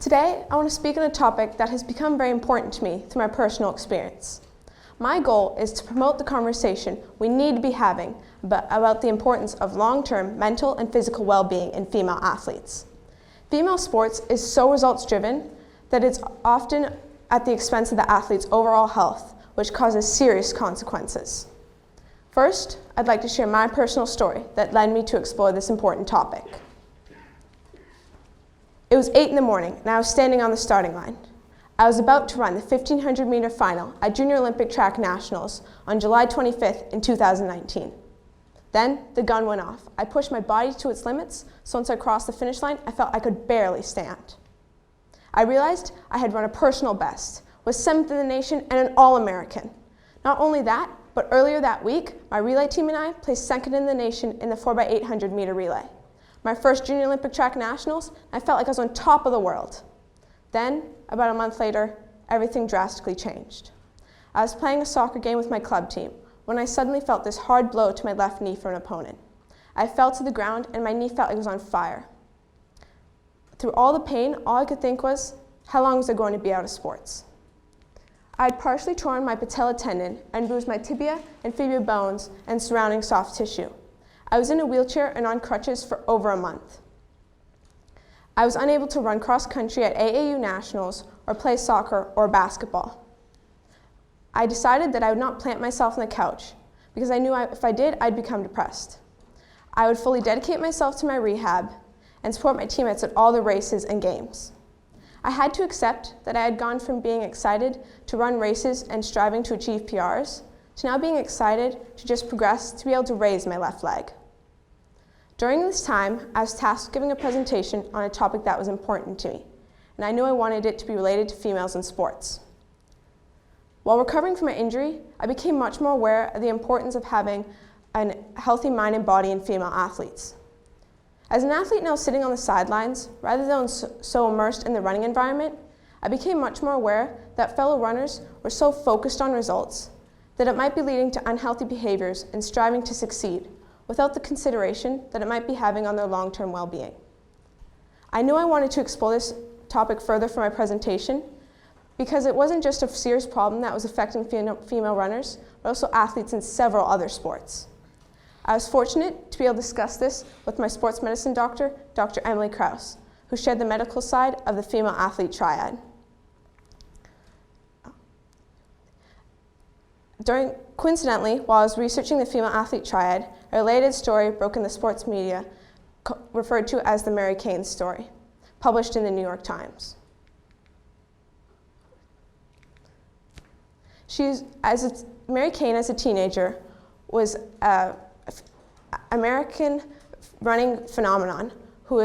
Today, I want to speak on a topic that has become very important to me through my personal experience. My goal is to promote the conversation we need to be having about the importance of long-term mental and physical well-being in female athletes. Female sports is so results-driven that it's often at the expense of the athlete's overall health, which causes serious consequences. First, I'd like to share my personal story that led me to explore this important topic. It was 8 in the morning, and I was standing on the starting line. I was about to run the 1,500-meter final at Junior Olympic Track Nationals on July 25th in 2019. Then, the gun went off. I pushed my body to its limits, so once I crossed the finish line, I felt I could barely stand. I realized I had run a personal best, was 7th in the nation, and an All-American. Not only that, but earlier that week, my relay team and I placed 2nd in the nation in the 4x800 meter relay. My first Junior Olympic Track Nationals, I felt like I was on top of the world. Then, about a month later, everything drastically changed. I was playing a soccer game with my club team when I suddenly felt this hard blow to my left knee from an opponent. I fell to the ground and my knee felt like it was on fire. Through all the pain, all I could think was, how long was I going to be out of sports? I had partially torn my patella tendon and bruised my tibia and fibula bones and surrounding soft tissue. I was in a wheelchair and on crutches for over a month. I was unable to run cross-country at AAU Nationals or play soccer or basketball. I decided that I would not plant myself on the couch because I knew if I did, I'd become depressed. I would fully dedicate myself to my rehab and support my teammates at all the races and games. I had to accept that I had gone from being excited to run races and striving to achieve PRs to now being excited to just progress to be able to raise my left leg. During this time, I was tasked with giving a presentation on a topic that was important to me, and I knew I wanted it to be related to females in sports. While recovering from my injury, I became much more aware of the importance of having a healthy mind and body in female athletes. As an athlete now sitting on the sidelines, rather than so immersed in the running environment, I became much more aware that fellow runners were so focused on results that it might be leading to unhealthy behaviors and striving to succeed, without the consideration that it might be having on their long-term well-being. I knew I wanted to explore this topic further for my presentation because it wasn't just a serious problem that was affecting female runners, but also athletes in several other sports. I was fortunate to be able to discuss this with my sports medicine doctor, Dr. Emily Kraus, who shared the medical side of the Female Athlete Triad. Coincidentally, while I was researching the Female Athlete Triad, a related story broke in the sports media referred to as the Mary Cain story, published in the New York Times. Mary Cain, as a teenager, was an American running phenomenon who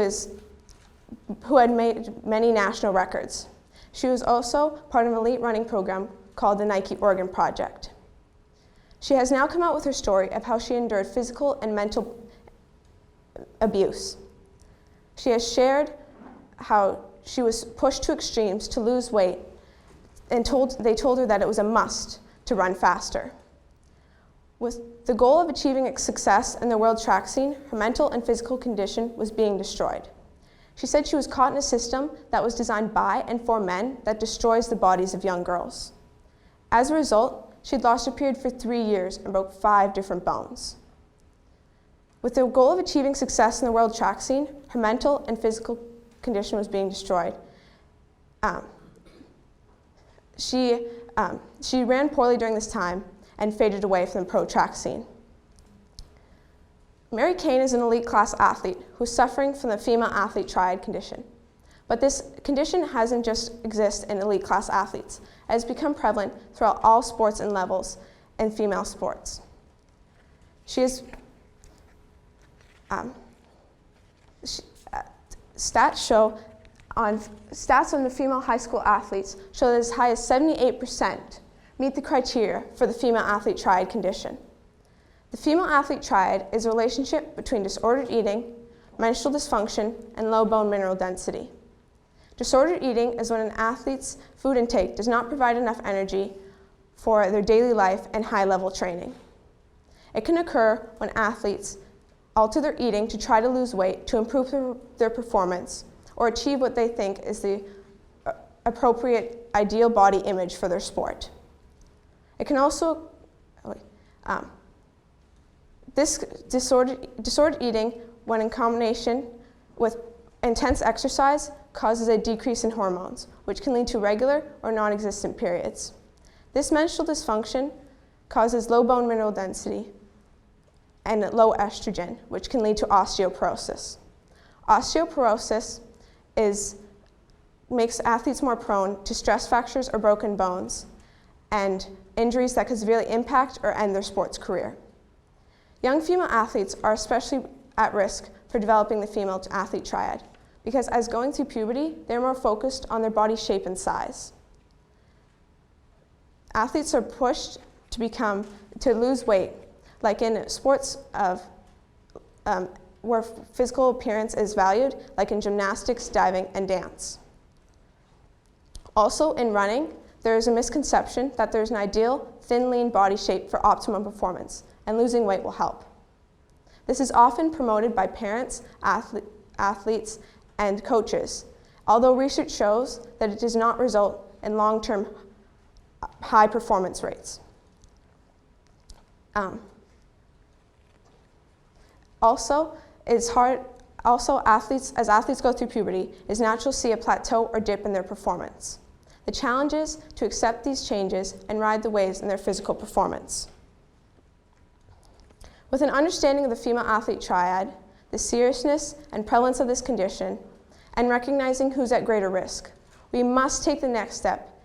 had made many national records. She was also part of an elite running program called the Nike Oregon Project. She has now come out with her story of how she endured physical and mental abuse. She has shared how she was pushed to extremes to lose weight and they told her that it was a must to run faster. With the goal of achieving success in the world track scene, her mental and physical condition was being destroyed. She said she was caught in a system that was designed by and for men that destroys the bodies of young girls. As a result, she'd lost her period for 3 years and broke 5 different bones. With the goal of achieving success in the world track scene, her mental and physical condition was being destroyed. She ran poorly during this time and faded away from the pro track scene. Mary Cain is an elite class athlete who is suffering from the Female Athlete Triad condition. But this condition hasn't just exist in elite class athletes. It has become prevalent throughout all sports and levels in female sports. Stats on the female high school athletes show that as high as 78% meet the criteria for the Female Athlete Triad condition. The Female Athlete Triad is a relationship between disordered eating, menstrual dysfunction, and low bone mineral density. Disordered eating is when an athlete's food intake does not provide enough energy for their daily life and high-level training. It can occur when athletes alter their eating to try to lose weight to improve their performance or achieve what they think is the appropriate ideal body image for their sport. It can also, this disordered eating, when in combination with intense exercise, causes a decrease in hormones, which can lead to regular or non-existent periods. This menstrual dysfunction causes low bone mineral density and low estrogen, which can lead to osteoporosis. Osteoporosis makes athletes more prone to stress fractures or broken bones and injuries that could severely impact or end their sports career. Young female athletes are especially at risk for developing the female athlete triad because as going through puberty, they're more focused on their body shape and size. Athletes are pushed to lose weight, like in sports where physical appearance is valued, like in gymnastics, diving, and dance. Also, in running, there is a misconception that there's an ideal, thin, lean body shape for optimum performance, and losing weight will help. This is often promoted by parents, athletes, and coaches, although research shows that it does not result in long-term high performance rates. As athletes go through puberty, it's natural to see a plateau or dip in their performance. The challenge is to accept these changes and ride the waves in their physical performance. With an understanding of the female athlete triad, the seriousness and prevalence of this condition, and recognizing who's at greater risk, we must take the next step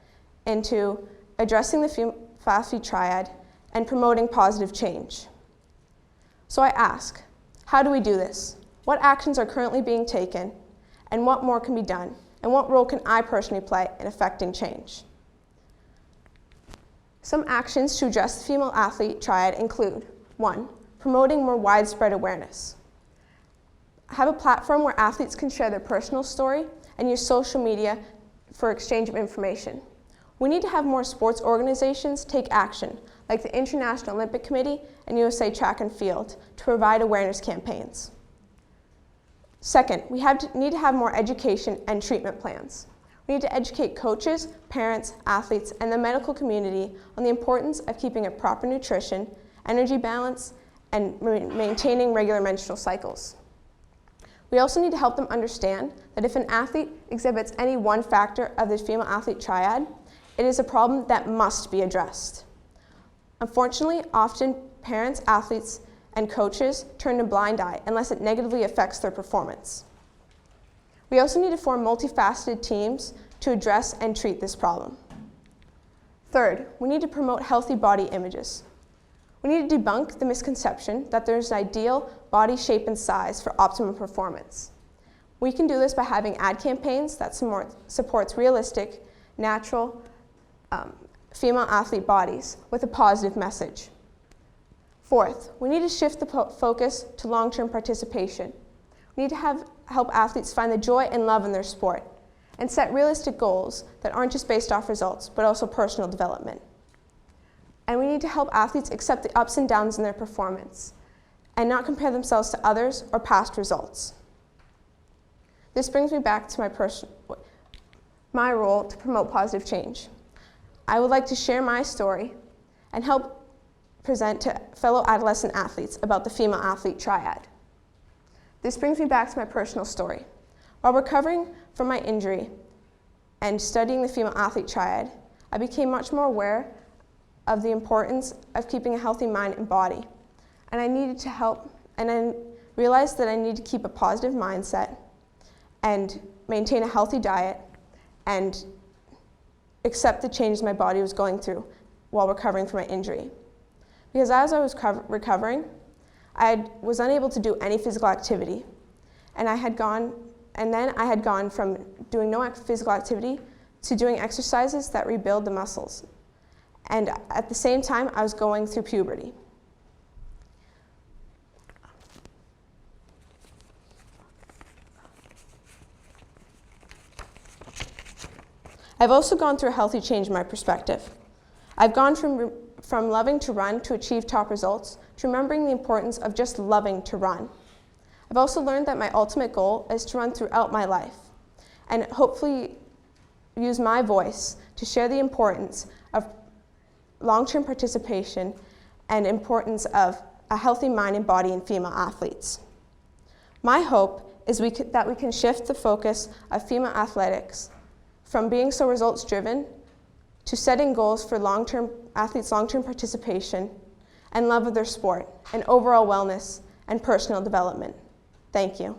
into addressing the female athlete triad and promoting positive change. So I ask, how do we do this? What actions are currently being taken, and what more can be done? And what role can I personally play in affecting change? Some actions to address the female athlete triad include: 1, promoting more widespread awareness. Have a platform where athletes can share their personal story and use social media for exchange of information. We need to have more sports organizations take action, like the International Olympic Committee and USA Track and Field, to provide awareness campaigns. Second, we need to have more education and treatment plans. We need to educate coaches, parents, athletes, and the medical community on the importance of keeping a proper nutrition, energy balance, and maintaining regular menstrual cycles. We also need to help them understand that if an athlete exhibits any one factor of the female athlete triad, it is a problem that must be addressed. Unfortunately, often parents, athletes, and coaches turn a blind eye unless it negatively affects their performance. We also need to form multifaceted teams to address and treat this problem. Third, we need to promote healthy body images. We need to debunk the misconception that there's an ideal body shape and size for optimum performance. We can do this by having ad campaigns that supports realistic, natural female athlete bodies with a positive message. Fourth, we need to shift the focus to long-term participation. We need to help athletes find the joy and love in their sport and set realistic goals that aren't just based off results, but also personal development. And we need to help athletes accept the ups and downs in their performance and not compare themselves to others or past results. This brings me back to my role to promote positive change. I would like to share my story and help present to fellow adolescent athletes about the female athlete triad. This brings me back to my personal story. While recovering from my injury and studying the female athlete triad, I became much more aware of the importance of keeping a healthy mind and body. And I needed to help, and I realized that I needed to keep a positive mindset and maintain a healthy diet and accept the changes my body was going through while recovering from my injury. Because as I was recovering, I was unable to do any physical activity. And then I had gone from doing no physical activity to doing exercises that rebuild the muscles. And at the same time, I was going through puberty. I've also gone through a healthy change in my perspective. I've gone from loving to run to achieve top results to remembering the importance of just loving to run. I've also learned that my ultimate goal is to run throughout my life and hopefully use my voice to share the importance of long-term participation and importance of a healthy mind and body in female athletes. My hope is that we can shift the focus of female athletics from being so results-driven to setting goals for athletes' long-term participation and love of their sport and overall wellness and personal development. Thank you.